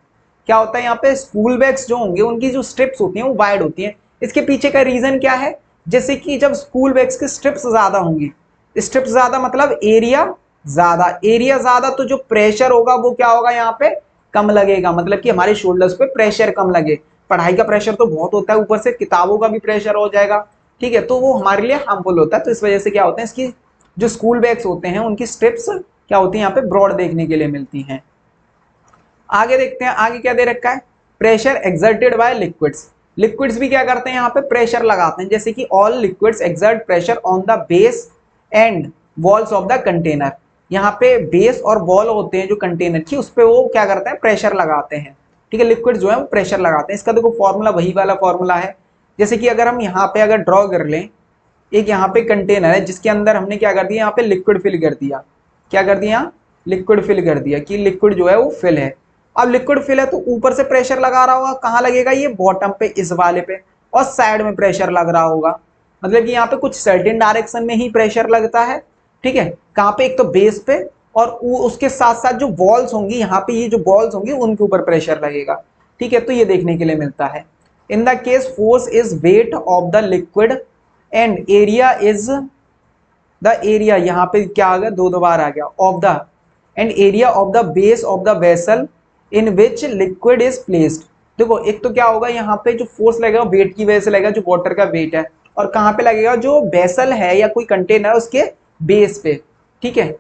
क्या होता है यहाँ पे, स्कूल बैग्स जो होंगे उनकी जो स्ट्रिप्स होती हैं वो वाइड होती हैं। इसके पीछे का रीजन क्या है, जैसे कि जब स्कूल बैग्स की स्ट्रिप्स ज्यादा होंगी, स्ट्रिप्स ज्यादा मतलब एरिया ज्यादा, एरिया ज्यादा तो जो प्रेशर होगा वो क्या होगा, यहाँ पे कम लगेगा, मतलब कि हमारे शोल्डर्स पे प्रेशर कम लगे। पढ़ाई का प्रेशर तो बहुत होता है, ऊपर से किताबों का भी प्रेशर हो जाएगा, ठीक है, तो वो हमारे लिए हार्मफुल होता है। तो इस वजह से क्या होता है, इसकी जो स्कूल बैग्स होते हैं उनकी स्ट्रिप्स क्या होती है, यहाँ पे ब्रॉड देखने के लिए मिलती हैं। आगे देखते हैं, आगे क्या दे रखा है, pressure exerted bye liquids. Liquids भी क्या करते हैं, यहाँ पे प्रेशर लगाते हैं। जैसे कि all liquids exert pressure on the base and walls of the container. यहाँ पे बेस और वॉल होते हैं जो कंटेनर की, उस पर वो क्या करते हैं, प्रेशर लगाते हैं, ठीक है। लिक्विड जो है वो प्रेशर लगाते हैं। इसका देखो फॉर्मूला वही वाला फॉर्मूला है। जैसे कि अगर हम यहाँ पे अगर ड्रॉ कर लें, एक यहाँ पे कंटेनर है जिसके अंदर हमने क्या कर दिया, यहाँ पे लिक्विड फिल कर दिया, क्या कर दिया, लिक्विड फिल कर दिया कि लिक्विड जो है वो फिल है। अब लिक्विड फिल है तो ऊपर से प्रेशर लगा रहा होगा, कहाँ लगेगा, ये बॉटम पे इस वाले पे, और साइड में प्रेशर लग रहा होगा। मतलब कि यहाँ पे कुछ सर्टेन डायरेक्शन में ही प्रेशर लगता है, ठीक है। कहाँ पे, एक तो बेस पे, और उसके साथ साथ जो वॉल्स होंगी, यहाँ पे ये जो वॉल्स होंगी उनके ऊपर प्रेशर लगेगा, ठीक है। तो ये देखने के लिए मिलता है। In the case force is weight of the liquid and area is the area, यहाँ पे क्या आ गया, दो बार आ गया, of the end area of the base of the vessel in which liquid is placed. देखो एक तो क्या होगा, यहाँ पे जो फोर्स लगेगा वेट की वजह से लगेगा, जो वाटर का वेट है, और कहाँ पे लगेगा, जो वेसल है या कोई कंटेनर उसके बेस पे, ठीक है।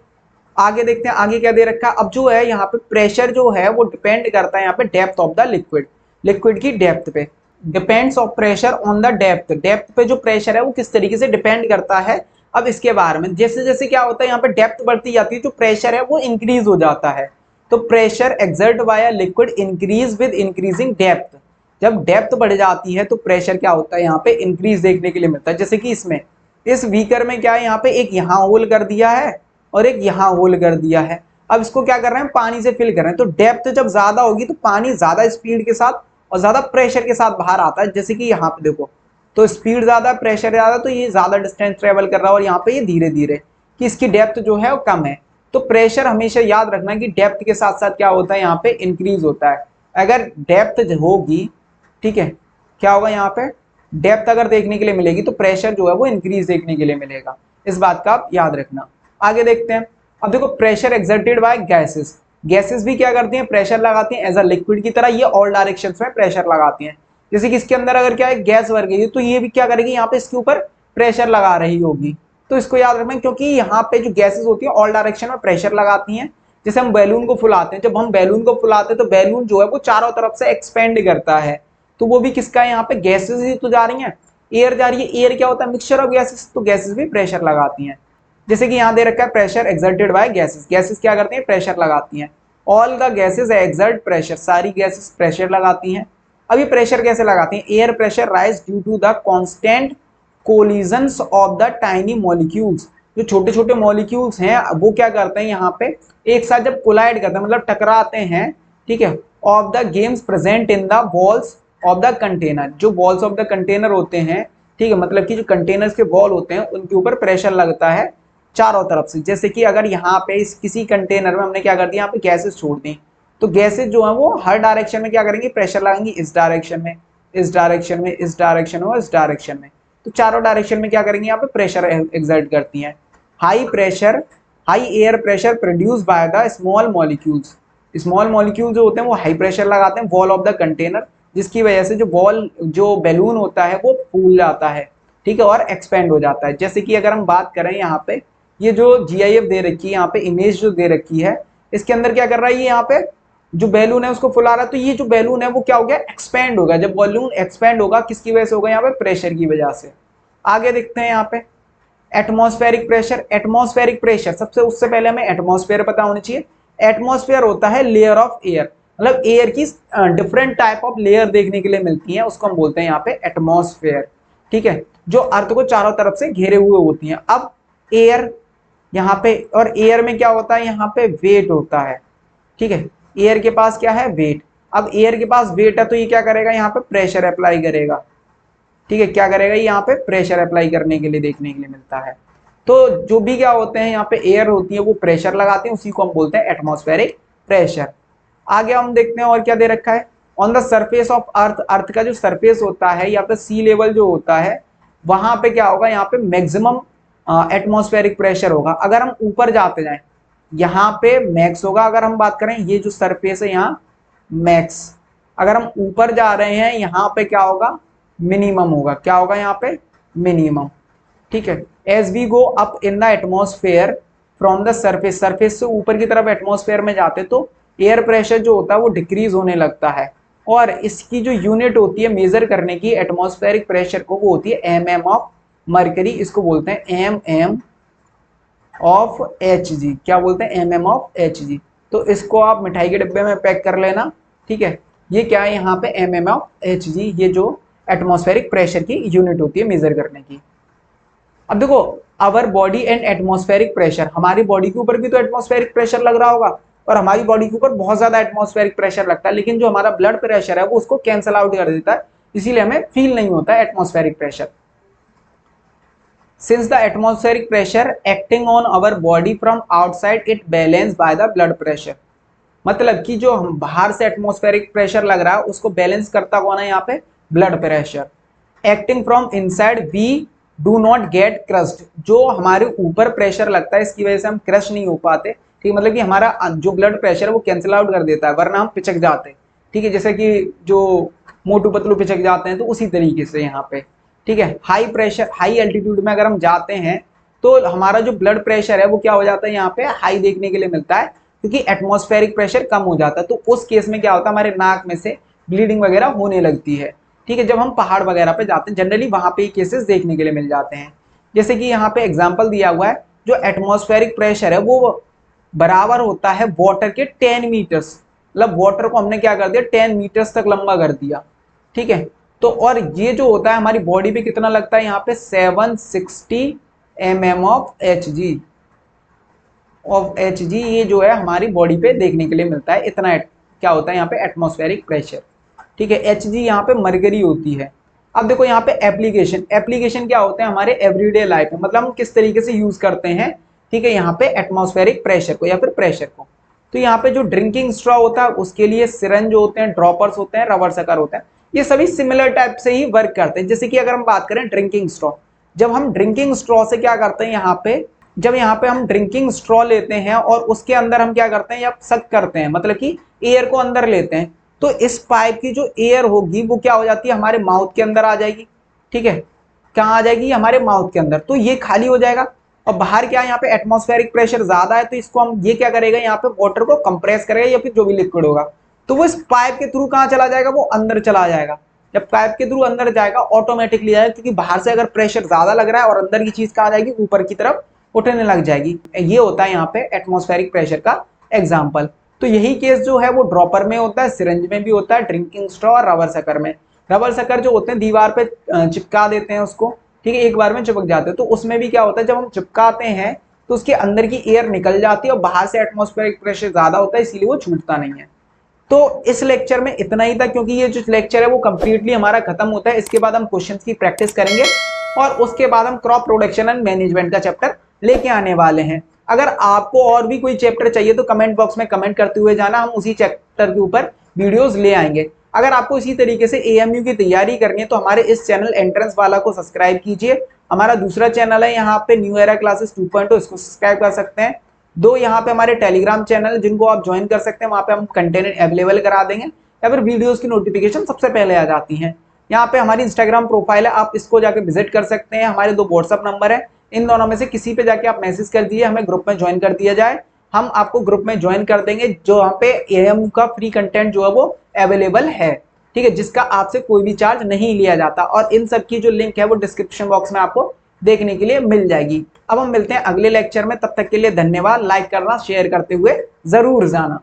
आगे देखते हैं, आगे क्या दे रखा है। अब जो है यहाँ पे प्रेशर जो है वो डिपेंड करता है यहाँ पे depth of the liquid, liquid की डेप्थ पे। Depends of pressure on the depth, depth पे जो प्रेशर है वो किस तरीके से डिपेंड करता है। अब इसके बारे में जैसे जैसे क्या होता है, यहाँ पे डेप्थ बढ़ती जाती है, जो प्रेशर है वो इंक्रीज हो जाता है। तो pressure exert by a liquid increase with increasing depth. जब डेप्थ बढ़ जाती है तो प्रेशर क्या होता है, यहाँ पे इंक्रीज देखने के लिए मिलता है। जैसे कि इसमें, इस बीकर में क्या है, यहाँ पे एक यहाँ होल कर दिया है और एक यहाँ होल कर दिया है। अब इसको क्या कर रहे हैं, पानी से फिल कर रहे हैं। तो डेप्थ जब ज्यादा होगी तो पानी ज्यादा स्पीड के साथ और ज्यादा प्रेशर के साथ बाहर आता है। जैसे कि यहाँ पे देखो, तो स्पीड ज्यादा, प्रेशर ज्यादा, तो ये ज्यादा डिस्टेंस ट्रेवल कर रहा है, और यहाँ पे ये धीरे धीरे, कि इसकी डेप्थ जो है वो कम है। तो प्रेशर हमेशा याद रखना कि डेप्थ के साथ साथ क्या होता है, यहाँ पे इंक्रीज होता है। अगर डेप्थ होगी, ठीक है, क्या होगा, यहाँ पे डेप्थ अगर देखने के लिए मिलेगी तो प्रेशर जो है वो इंक्रीज देखने के लिए मिलेगा। इस बात का आप याद रखना। आगे देखते हैं। अब देखो, pressure exerted by gases, gases भी क्या करती हैं, प्रेशर लगाती हैं एज अ लिक्विड की तरह, ये ऑल डायरेक्शंस में प्रेशर लगाती हैं। जैसे कि इसके अंदर अगर क्या है, गैस भर गई तो ये भी क्या करेगी, यहाँ पे इसके ऊपर प्रेशर लगा रही होगी। तो इसको याद रखना, क्योंकि यहाँ पे जो गैसेस होती है ऑल डायरेक्शन में प्रेशर लगाती हैं। जैसे हम बैलून को फुलाते हैं, जब हम बैलून को फुलाते हैं तो बैलून जो है वो चारों तरफ से एक्सपेंड करता है। तो वो भी किसका है, यहाँ पे गैसेस ही तो जा रही हैं, एयर जा रही है। एयर क्या होता है, मिक्सचर ऑफ गैसेस, तो गैसेस भी प्रेशर लगाती हैं। जैसे कि यहाँ दे रखा है pressure exerted by gases, gases क्या करती हैं, प्रेशर लगाती हैं। All the gases exert pressure, सारी गैसेस प्रेशर लगाती हैं। अब ये प्रेशर कैसे लगाती हैं, air pressure rise due to the constant collisions of the tiny molecules. जो छोटे छोटे मॉलिक्यूल्स हैं वो क्या करते हैं, यहाँ पे एक साथ जब कोलाइड करते हैं, मतलब टकराते हैं, ठीक है, of the games present in the walls of the container, जो वॉल्स ऑफ द कंटेनर होते हैं, ठीक है, मतलब कि जो कंटेनर्स के वॉल होते हैं उनके ऊपर प्रेशर लगता है चारों तरफ से। जैसे कि अगर यहाँ पे इस किसी कंटेनर में हमने क्या कर दिया, यहाँ पे गैसेस छोड़ दी, तो गैसेस जो है वो हर डायरेक्शन में क्या करेंगे, प्रेशर लगाएंगी, इस डायरेक्शन में, इस डायरेक्शन में, इस डायरेक्शन में और इस डायरेक्शन में। तो चारों डायरेक्शन में क्या करेंगे, यहाँ पे प्रेशर एक्सर्ट करती हैं। High pressure, high air pressure produce by the small molecules, small molecule जो होते हैं वो हाई प्रेशर लगाते हैं वॉल ऑफ द कंटेनर, जिसकी वजह से जो वॉल, जो बैलून होता है वो फूल जाता है, ठीक है, और एक्सपेंड हो जाता है। जैसे कि अगर हम बात करें यहाँ पे, ये जो GIF दे रखी है, यहाँ पे इमेज जो दे रखी है, इसके अंदर क्या कर रहा है, ये यहाँ पे जो बैलून है उसको फुला रहा है। तो ये जो बैलून है वो क्या हो गया, एक्सपेंड होगा। जब बैलून एक्सपेंड होगा किसकी वजह से होगा, यहाँ पे प्रेशर की वजह से। आगे देखते हैं यहाँ पे एटमॉस्फेरिक प्रेशर। एटमॉस्फेरिक प्रेशर सबसे, उससे पहले हमें एटमॉस्फेयर पता होनी चाहिए। एटमॉस्फेयर होता है लेयर ऑफ एयर, मतलब एयर की डिफरेंट टाइप ऑफ लेयर देखने के लिए मिलती है, उसको हम बोलते हैं यहाँ पे एटमॉस्फेयर, ठीक है, जो अर्थ को चारों तरफ से घेरे हुए होती हैं। अब एयर यहाँ पे, और एयर में क्या होता है, यहाँ पे वेट होता है, ठीक है, एयर के पास क्या है, वेट। अब एयर के पास वेट है तो ये क्या करेगा, यहाँ पे प्रेशर अप्लाई करेगा, ठीक है, क्या करेगा, यहाँ पे प्रेशर अप्लाई करने के लिए देखने के लिए मिलता है। तो जो भी क्या होते हैं, यहाँ पे एयर होती है वो प्रेशर लगाते हैं, उसी को हम बोलते हैं एटमॉस्फेरिक प्रेशर। आगे हम देखते हैं और क्या दे रखा है, on the surface of earth, earth का जो सरफेस होता है या फिर सी लेवल जो होता है, वहां पे क्या होगा, यहाँ पे मैक्सिमम एटमॉस्फेरिक प्रेशर होगा। अगर हम ऊपर जाते जाएं, यहाँ पे मैक्स होगा। अगर हम बात करें ये जो सरफेस है यहाँ मैक्स, अगर हम ऊपर जा रहे हैं यहाँ पे क्या होगा, मिनिमम होगा। क्या होगा यहाँ पे, मिनिमम, ठीक है। As we go up in the atmosphere from the surface, surface से ऊपर की तरफ एटमॉस्फेयर में जाते तो एयर प्रेशर जो होता है वो डिक्रीज होने लगता है, और इसकी जो यूनिट होती है मेजर करने की एटमॉस्फेरिक प्रेशर को, वो होती है mm ऑफ मरकरी, इसको बोलते हैं mm ऑफ Hg। क्या बोलते हैं, mm ऑफ Hg। तो इसको आप मिठाई के डिब्बे में पैक कर लेना, ठीक है। ये क्या है, यहाँ पे mm ऑफ Hg, ये जो एटमॉस्फेरिक प्रेशर की यूनिट होती है मेजर करने की। अब देखो our body and atmospheric pressure, हमारी बॉडी के ऊपर भी तो एटमॉस्फेरिक प्रेशर लग रहा होगा और हमारी बॉडी के ऊपर बहुत ज्यादा एटमॉस्फेरिक प्रेशर लगता है, लेकिन जो हमारा ब्लड प्रेशर है वो उसको कैंसल आउट कर देता है, इसीलिए हमें फील नहीं होता है atmospheric pressure. Since the atmospheric pressure acting on our body from outside it balanced by the blood pressure, मतलब कि जो हम बाहर से एटमॉस्फेरिक प्रेशर लग रहा है उसको बैलेंस करता कौन है यहाँ पे, blood pressure. Acting from inside we do not get crushed, जो हमारे ऊपर प्रेशर लगता है इसकी वजह से हम क्रश नहीं हो पाते, ठीक, मतलब कि हमारा जो ब्लड प्रेशर है वो कैंसिल आउट कर देता है, वरना हम पिचक जाते, ठीक है, जैसे कि जो मोटू पतलू पिचक जाते हैं, तो उसी तरीके से यहाँ पे, ठीक है। हाई प्रेशर, हाई एल्टीट्यूड में अगर हम जाते हैं तो हमारा जो ब्लड प्रेशर है वो क्या हो जाता है, यहाँ पे हाई देखने के लिए मिलता है, क्योंकि एटमॉस्फेरिक प्रेशर कम हो जाता है, तो उस केस में क्या होता है, हमारे नाक में से ब्लीडिंग वगैरह होने लगती है, ठीक है। जब हम पहाड़ वगैरह पे जाते हैं जनरली वहां पे केसेस देखने के लिए मिल जाते हैं। जैसे कि यहाँ पे एग्जाम्पल दिया हुआ है, जो एटमॉस्फेरिक प्रेशर है वो बराबर होता है वाटर के 10 मीटर्स, मतलब वाटर को हमने क्या कर दिया, 10 मीटर्स तक लंबा कर दिया, ठीक है। तो और ये जो होता है हमारी बॉडी पे कितना लगता है, यहाँ पे 760 mm ऑफ एच जी, ये जो है हमारी बॉडी पे देखने के लिए मिलता है, इतना क्या होता है यहाँ पे एटमॉस्फेरिक प्रेशर, ठीक है। एच जी यहाँ पे मरकरी होती है। अब देखो यहाँ पे एप्लीकेशन, एप्लीकेशन क्या होते हैं हमारे एवरीडे लाइफ में, मतलब हम किस तरीके से यूज करते हैं, ठीक है, यहाँ पे एटमॉस्फेरिक प्रेशर को या फिर प्रेशर को। तो यहाँ पे जो ड्रिंकिंग स्ट्रॉ होता है उसके लिए सिरंज होते हैं, ड्रॉपर्स होते हैं, रबर सकर होते हैं, ये सभी सिमिलर टाइप से ही वर्क करते हैं। जैसे कि अगर हम बात करें ड्रिंकिंग स्ट्रॉ, जब हम ड्रिंकिंग स्ट्रॉ से क्या करते हैं, यहाँ पे जब यहाँ पे हम ड्रिंकिंग स्ट्रॉ लेते हैं और उसके अंदर हम क्या करते हैं, या सक करते हैं, मतलब कि एयर को अंदर लेते हैं, तो इस पाइप की जो एयर होगी वो क्या हो जाती है, हमारे माउथ के अंदर आ जाएगी, ठीक है। कहाँ आ जाएगी, हमारे माउथ के अंदर, तो ये खाली हो जाएगा। और बाहर क्या है, यहाँ पे एटमॉस्फेरिक प्रेशर ज्यादा है, तो इसको हम ये क्या करेगा, यहाँ पे वाटर को कंप्रेस करेगा या फिर जो भी लिक्विड होगा, तो वो इस पाइप के थ्रू कहाँ चला जाएगा, वो अंदर चला जाएगा। जब पाइप के थ्रू अंदर जाएगा ऑटोमेटिकली जाएगा, क्योंकि बाहर से अगर प्रेशर ज्यादा लग रहा है और अंदर की चीज कहाँ आ जाएगी, ऊपर की तरफ उठने लग जाएगी। ये होता है यहाँ पे एटमॉस्फेरिक प्रेशर का एग्जाम्पल। तो यही केस जो है वो ड्रॉपर में होता है, सिरिंज में भी होता है, ड्रिंकिंग स्ट्रॉ और रबर सकर में। रबर सकर जो होते हैं दीवार पे चिपका देते हैं उसको, ठीक है, एक बार में चिपक जाते हैं, तो उसमें भी क्या होता है, जब हम चिपकाते हैं तो उसके अंदर की एयर निकल जाती है और बाहर से एटमॉस्फेरिक प्रेशर ज्यादा होता है, इसीलिए वो छूटता नहीं है। तो इस लेक्चर में इतना ही था, क्योंकि ये जो लेक्चर है वो कंप्लीटली हमारा खत्म होता है। इसके बाद हम क्वेश्चंस की प्रैक्टिस करेंगे और उसके बाद हम क्रॉप प्रोडक्शन एंड मैनेजमेंट का चैप्टर लेके आने वाले हैं। अगर आपको और भी कोई चैप्टर चाहिए तो कमेंट बॉक्स में कमेंट करते हुए जाना, हम उसी चैप्टर के ऊपर वीडियोस ले आएंगे। अगर आपको इसी तरीके से एएमयू की तैयारी करनी है तो हमारे इस चैनल एंट्रेंस वाला को सब्सक्राइब कीजिए। हमारा दूसरा चैनल है यहाँ पे न्यू एरा क्लासेस 2.0, इसको सब्सक्राइब कर सकते हैं। दो यहाँ पे हमारे टेलीग्राम चैनल जिनको आप ज्वाइन कर सकते हैं, वहां पे हम कंटेंट अवेलेबल करा देंगे या फिर वीडियोस की नोटिफिकेशन सबसे पहले आ जाती है। यहाँ पे हमारी इंस्टाग्राम प्रोफाइल है, आप इसको जाके विजिट कर सकते हैं। हमारे 2 व्हाट्सअप नंबर है, इन दोनों में से किसी पे जाके आप मैसेज कर दीजिए, हमें ग्रुप में ज्वाइन कर दिया जाए, हम आपको ग्रुप में ज्वाइन कर देंगे। जो यहाँ पे एएमयू का फ्री कंटेंट जो है वो अवेलेबल है, ठीक है, जिसका आपसे कोई भी चार्ज नहीं लिया जाता। और इन सब की जो लिंक है वो डिस्क्रिप्शन बॉक्स में आपको देखने के लिए मिल जाएगी। अब हम मिलते हैं अगले लेक्चर में, तब तक के लिए धन्यवाद। लाइक करना, शेयर करते हुए जरूर जाना।